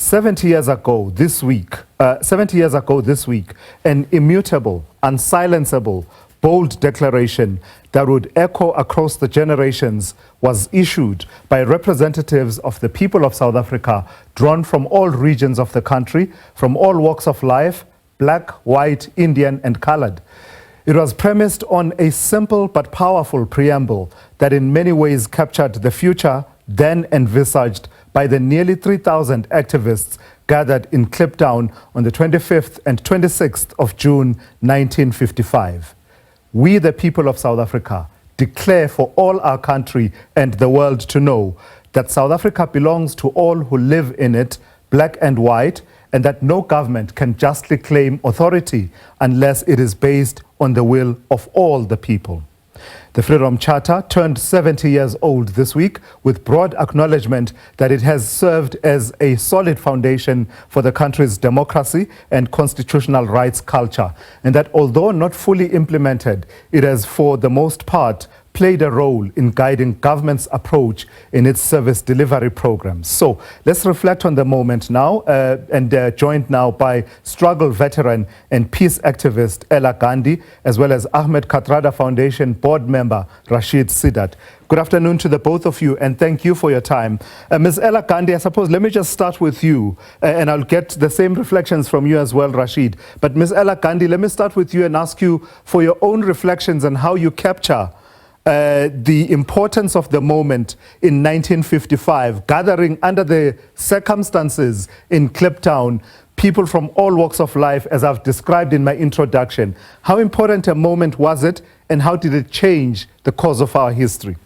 70 years ago this week, an immutable, unsilenceable, bold declaration that would echo across the generations was issued by representatives of the people of South Africa, drawn from all regions of the country, from all walks of life, black, white, Indian, and colored. It was premised on a simple but powerful preamble that in many ways captured the future then envisaged by the nearly 3,000 activists gathered in Kliptown on the 25th and 26th of June 1955. We, the people of South Africa, declare for all our country and the world to know that South Africa belongs to all who live in it, black and white, and that no government can justly claim authority unless it is based on the will of all the people. The Freedom Charter turned 70 years old this week with broad acknowledgement that it has served as a solid foundation for the country's democracy and constitutional rights culture, and that although not fully implemented, it has for the most part played a role in guiding government's approach in its service delivery programs. So let's reflect on the moment now, and joined now by struggle veteran and peace activist Ela Gandhi, as well as Ahmed Kathrada Foundation board member Rashid Seedat. Good afternoon to the both of you, and thank you for your time. Ms. Ela Gandhi, I suppose let me just start with you, and I'll get the same reflections from you as well, Rashid. But Ms. Ela Gandhi, let me start with you and ask you for your own reflections on how you capture the importance of the moment in 1955, gathering under the circumstances in Kliptown, people from all walks of life, as I've described in my introduction. How important a moment was it, and how did it change the course of our history?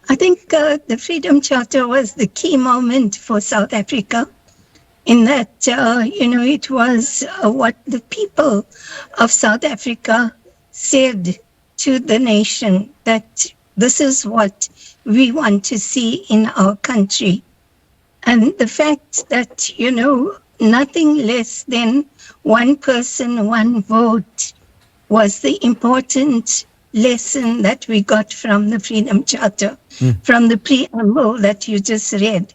I think the Freedom Charter was the key moment for South Africa, in that, it was what the people of South Africa said to the nation, that this is what we want to see in our country. And the fact that, nothing less than one person, one vote was the important lesson that we got from the Freedom Charter, from the preamble that you just read.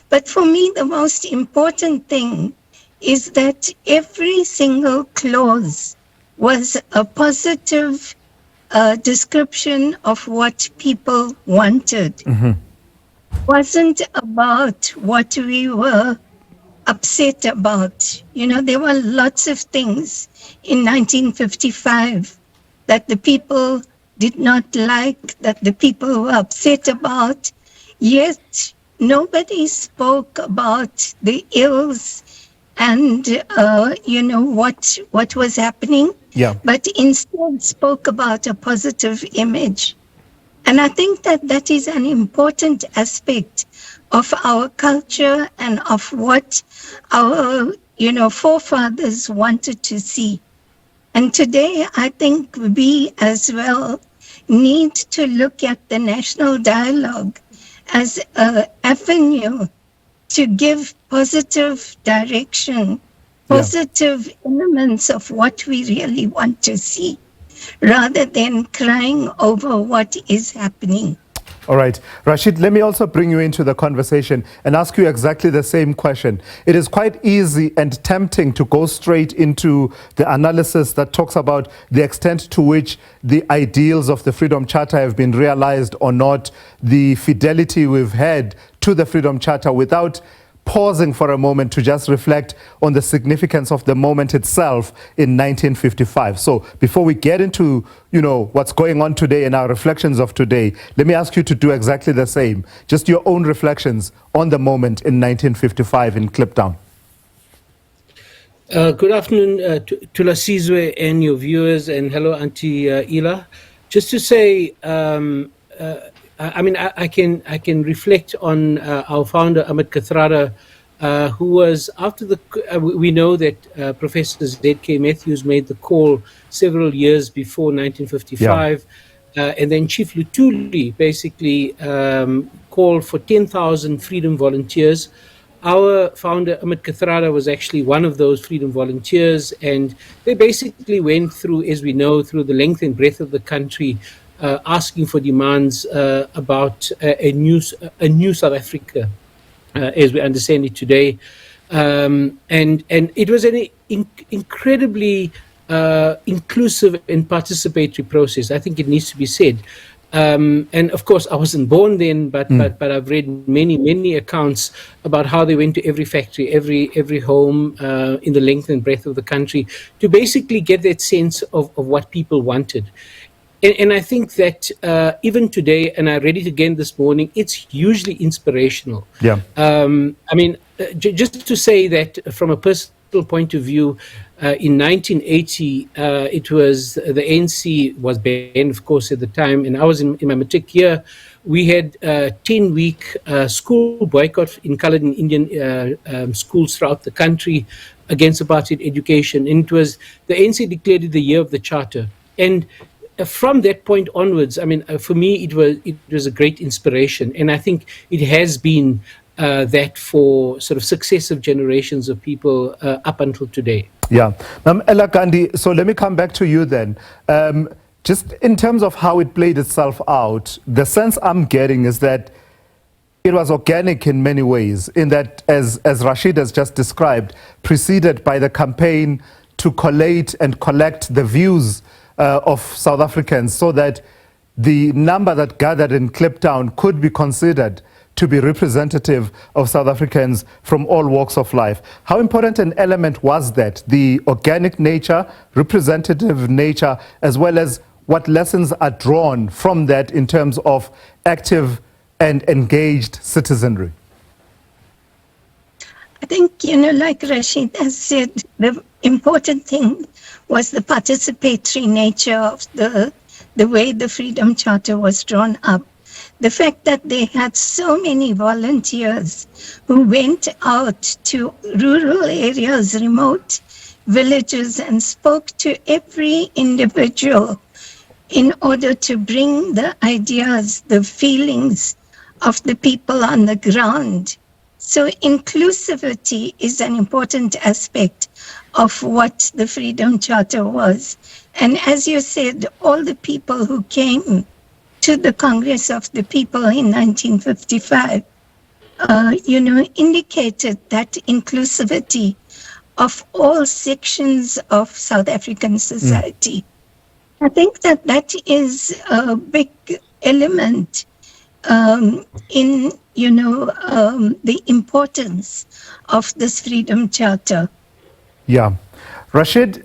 But for me, the most important thing is that every single clause was a positive description of what people wanted. Wasn't about what we were upset about. There were lots of things in 1955 that the people did not like, that the people were upset about, yet nobody spoke about the ills and what was happening. Yeah. But instead spoke about a positive image. And I think that is an important aspect of our culture and of what our, forefathers wanted to see. And today, I think we as well need to look at the national dialogue as an avenue to give positive direction, positive elements of what we really want to see, rather than crying over what is happening. All right. Rashid, let me also bring you into the conversation and ask you exactly the same question. It is quite easy and tempting to go straight into the analysis that talks about the extent to which the ideals of the Freedom Charter have been realized or not, the fidelity we've had to the Freedom Charter, without pausing for a moment to just reflect on the significance of the moment itself in 1955. So before we get into, what's going on today and our reflections of today, let me ask you to do exactly the same. Just your own reflections on the moment in 1955 in Kliptown. Good afternoon to Lasizwe and your viewers, and hello, Auntie Ela. Just to say, I can reflect on our founder, Ahmed Kathrada, who was after we know that Professor Z.K. Matthews made the call several years before 1955, and then Chief Lutuli basically called for 10,000 freedom volunteers. Our founder, Ahmed Kathrada, was actually one of those freedom volunteers, and they basically went through, as we know, through the length and breadth of the country, asking for demands about a new South Africa. as we understand it today. And it was an incredibly inclusive and participatory process. I think it needs to be said. And of course, I wasn't born then, but I've read many accounts about how they went to every factory, every home in the length and breadth of the country to basically get that sense of what people wanted. And I think that even today, and I read it again this morning, it's hugely inspirational. Yeah. I mean, just to say that from a personal point of view, in 1980, it was the ANC was banned, of course, at the time, and I was in my matric year. We had a 10-week school boycott in colored and Indian schools throughout the country against apartheid education. And it was the ANC declared it the year of the Charter. And from that point onwards, I mean, for me, it was a great inspiration, and I think it has been that for sort of successive generations of people up until today. Yeah. Ela Gandhi, so let me come back to you then. Just in terms of how it played itself out, the sense I'm getting is that it was organic in many ways, in that, as Rashid has just described, preceded by the campaign to collate and collect the views of South Africans so that the number that gathered in Kliptown could be considered to be representative of South Africans from all walks of life. How important an element was that, the organic nature, representative nature, as well as what lessons are drawn from that in terms of active and engaged citizenry? I think, like Rashid has said, the important thing was the participatory nature of the way the Freedom Charter was drawn up. The fact that they had so many volunteers who went out to rural areas, remote villages, and spoke to every individual in order to bring the ideas, the feelings of the people on the ground. So inclusivity is an important aspect of what the Freedom Charter was. And as you said, all the people who came to the Congress of the People in 1955, indicated that inclusivity of all sections of South African society. I think that is a big element in the importance of this Freedom Charter. Yeah. Rashid,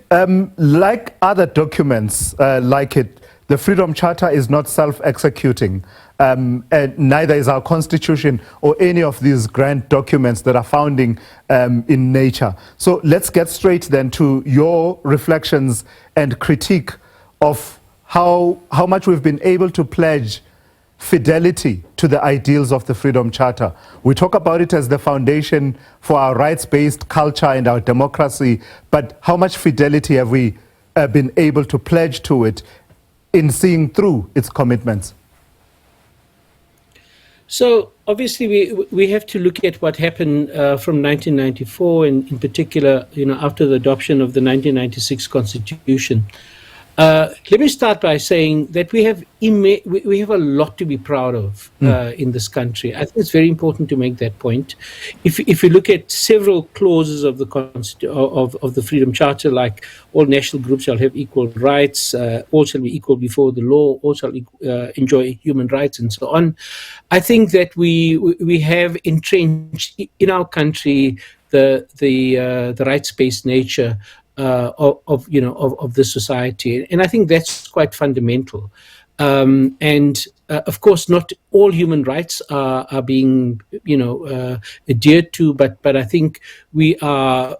like other documents like it, the Freedom Charter is not self-executing, and neither is our Constitution or any of these grand documents that are founding in nature. So let's get straight then to your reflections and critique of how much we've been able to pledge fidelity to the ideals of the Freedom Charter. We talk about it as the foundation for our rights-based culture and our democracy, but how much fidelity have we been able to pledge to it in seeing through its commitments? So obviously we have to look at what happened from 1994, and in particular, after the adoption of the 1996 Constitution. Let me start by saying that we have a lot to be proud of in this country. I think it's very important to make that point. If you look at several clauses of the of the Freedom Charter, like all national groups shall have equal rights, all shall be equal before the law, all shall enjoy human rights, and so on. I think that we have entrenched in our country the rights-based nature of the society, and I think that's quite fundamental. And of course, not all human rights are being adhered to, but I think we are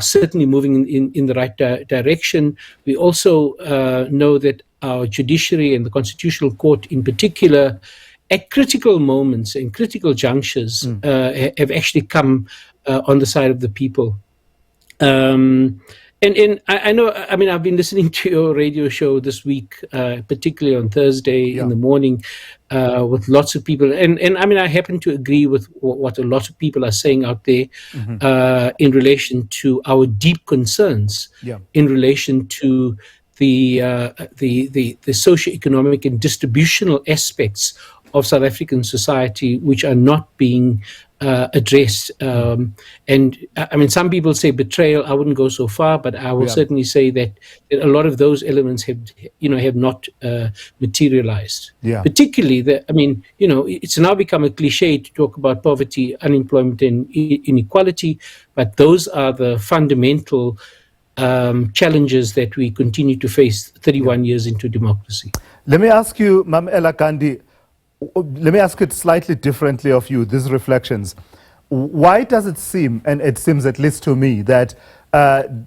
certainly moving in the right direction. We also know that our judiciary and the Constitutional Court, in particular, at critical moments and critical junctures, have actually come on the side of the people. And I know, I mean, I've been listening to your radio show this week, particularly on Thursday in the morning, with lots of people. And I mean, I happen to agree with what a lot of people are saying out there in relation to our deep concerns in relation to the socioeconomic and distributional aspects of South African society, which are not being addressed. And I mean, some people say betrayal. I wouldn't go so far, but I will certainly say that a lot of those elements have not materialized. Yeah. Particularly, it's now become a cliche to talk about poverty, unemployment, and inequality, but those are the fundamental challenges that we continue to face 31 years into democracy. Let me ask you, Ma'am Ela Gandhi, let me ask it slightly differently of you, these reflections. Why does it seem, and it seems at least to me, that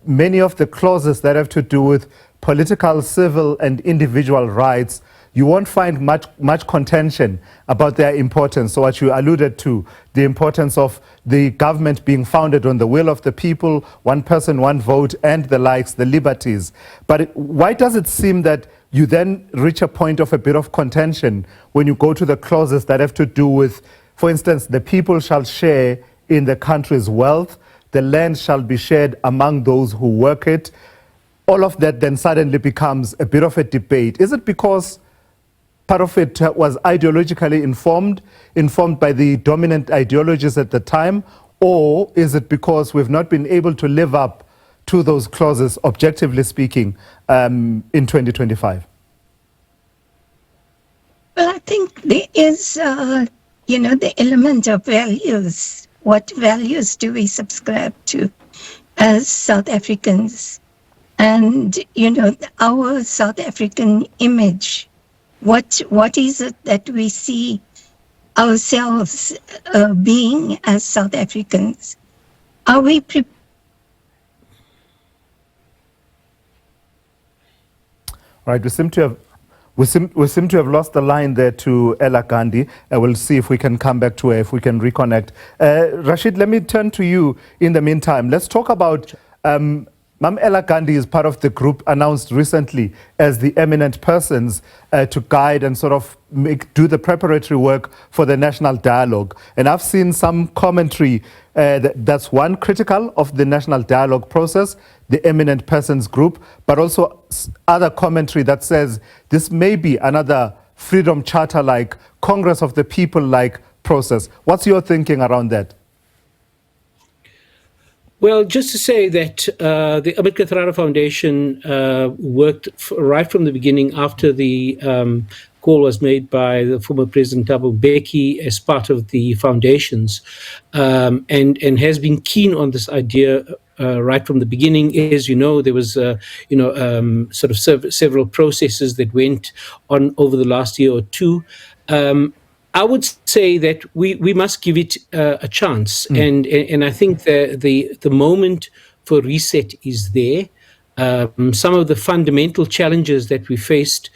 many of the clauses that have to do with political, civil, and individual rights, you won't find much contention about their importance? So what you alluded to, the importance of the government being founded on the will of the people, one person, one vote, and the likes, the liberties. But why does it seem that you then reach a point of a bit of contention when you go to the clauses that have to do with, for instance, the people shall share in the country's wealth, the land shall be shared among those who work it? All of that then suddenly becomes a bit of a debate. Is it because part of it was ideologically informed by the dominant ideologies at the time, or is it because we've not been able to live up to those clauses, objectively speaking, in 2025? Well, I think there is, the element of values. What values do we subscribe to as South Africans? And, our South African image, what is it that we see ourselves being as South Africans? Are we prepared? Right, we seem to have lost the line there to Ela Gandhi. We'll see if we can come back to her, if we can reconnect. Rashid, let me turn to you in the meantime. Let's talk about Ma'am Ela Gandhi is part of the group announced recently as the eminent persons to guide and sort of do the preparatory work for the national dialogue. And I've seen some commentary that's one, critical of the national dialogue process, the eminent persons group, but also other commentary that says this may be another Freedom Charter-like, Congress of the People-like process. What's your thinking around that? Well, just to say that the Ahmed Kathrada Foundation worked right from the beginning after the call was made by the former President Thabo Mbeki as part of the foundations, and has been keen on this idea right from the beginning. As you know, there was several processes that went on over the last year or two. I would say that we must give it a chance, and I think the moment for reset is there. Some of the fundamental challenges that we faced,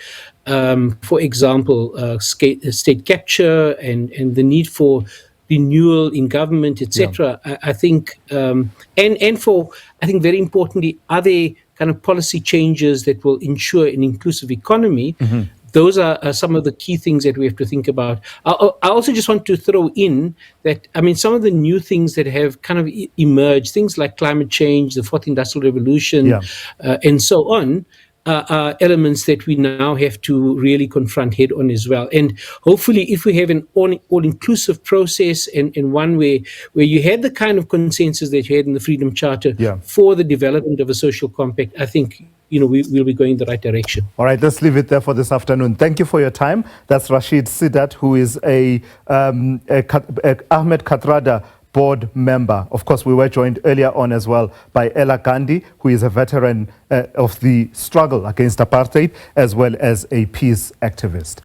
for example, state capture and the need for renewal in government, etc. I think, and for, I think very importantly, are there kind of policy changes that will ensure an inclusive economy? Those are some of the key things that we have to think about. I also just want to throw in that, I mean, some of the new things that have kind of emerged, things like climate change, the fourth industrial revolution, and so on, are elements that we now have to really confront head on as well. And hopefully, if we have an all-inclusive process and one where you had the kind of consensus that you had in the Freedom Charter for the development of a social compact, I think we'll be going in the right direction. All right, let's leave it there for this afternoon. Thank you for your time. That's Rashid Seedat, who is a Ahmed Kathrada board member. Of course, we were joined earlier on as well by Ela Gandhi, who is a veteran of the struggle against apartheid, as well as a peace activist.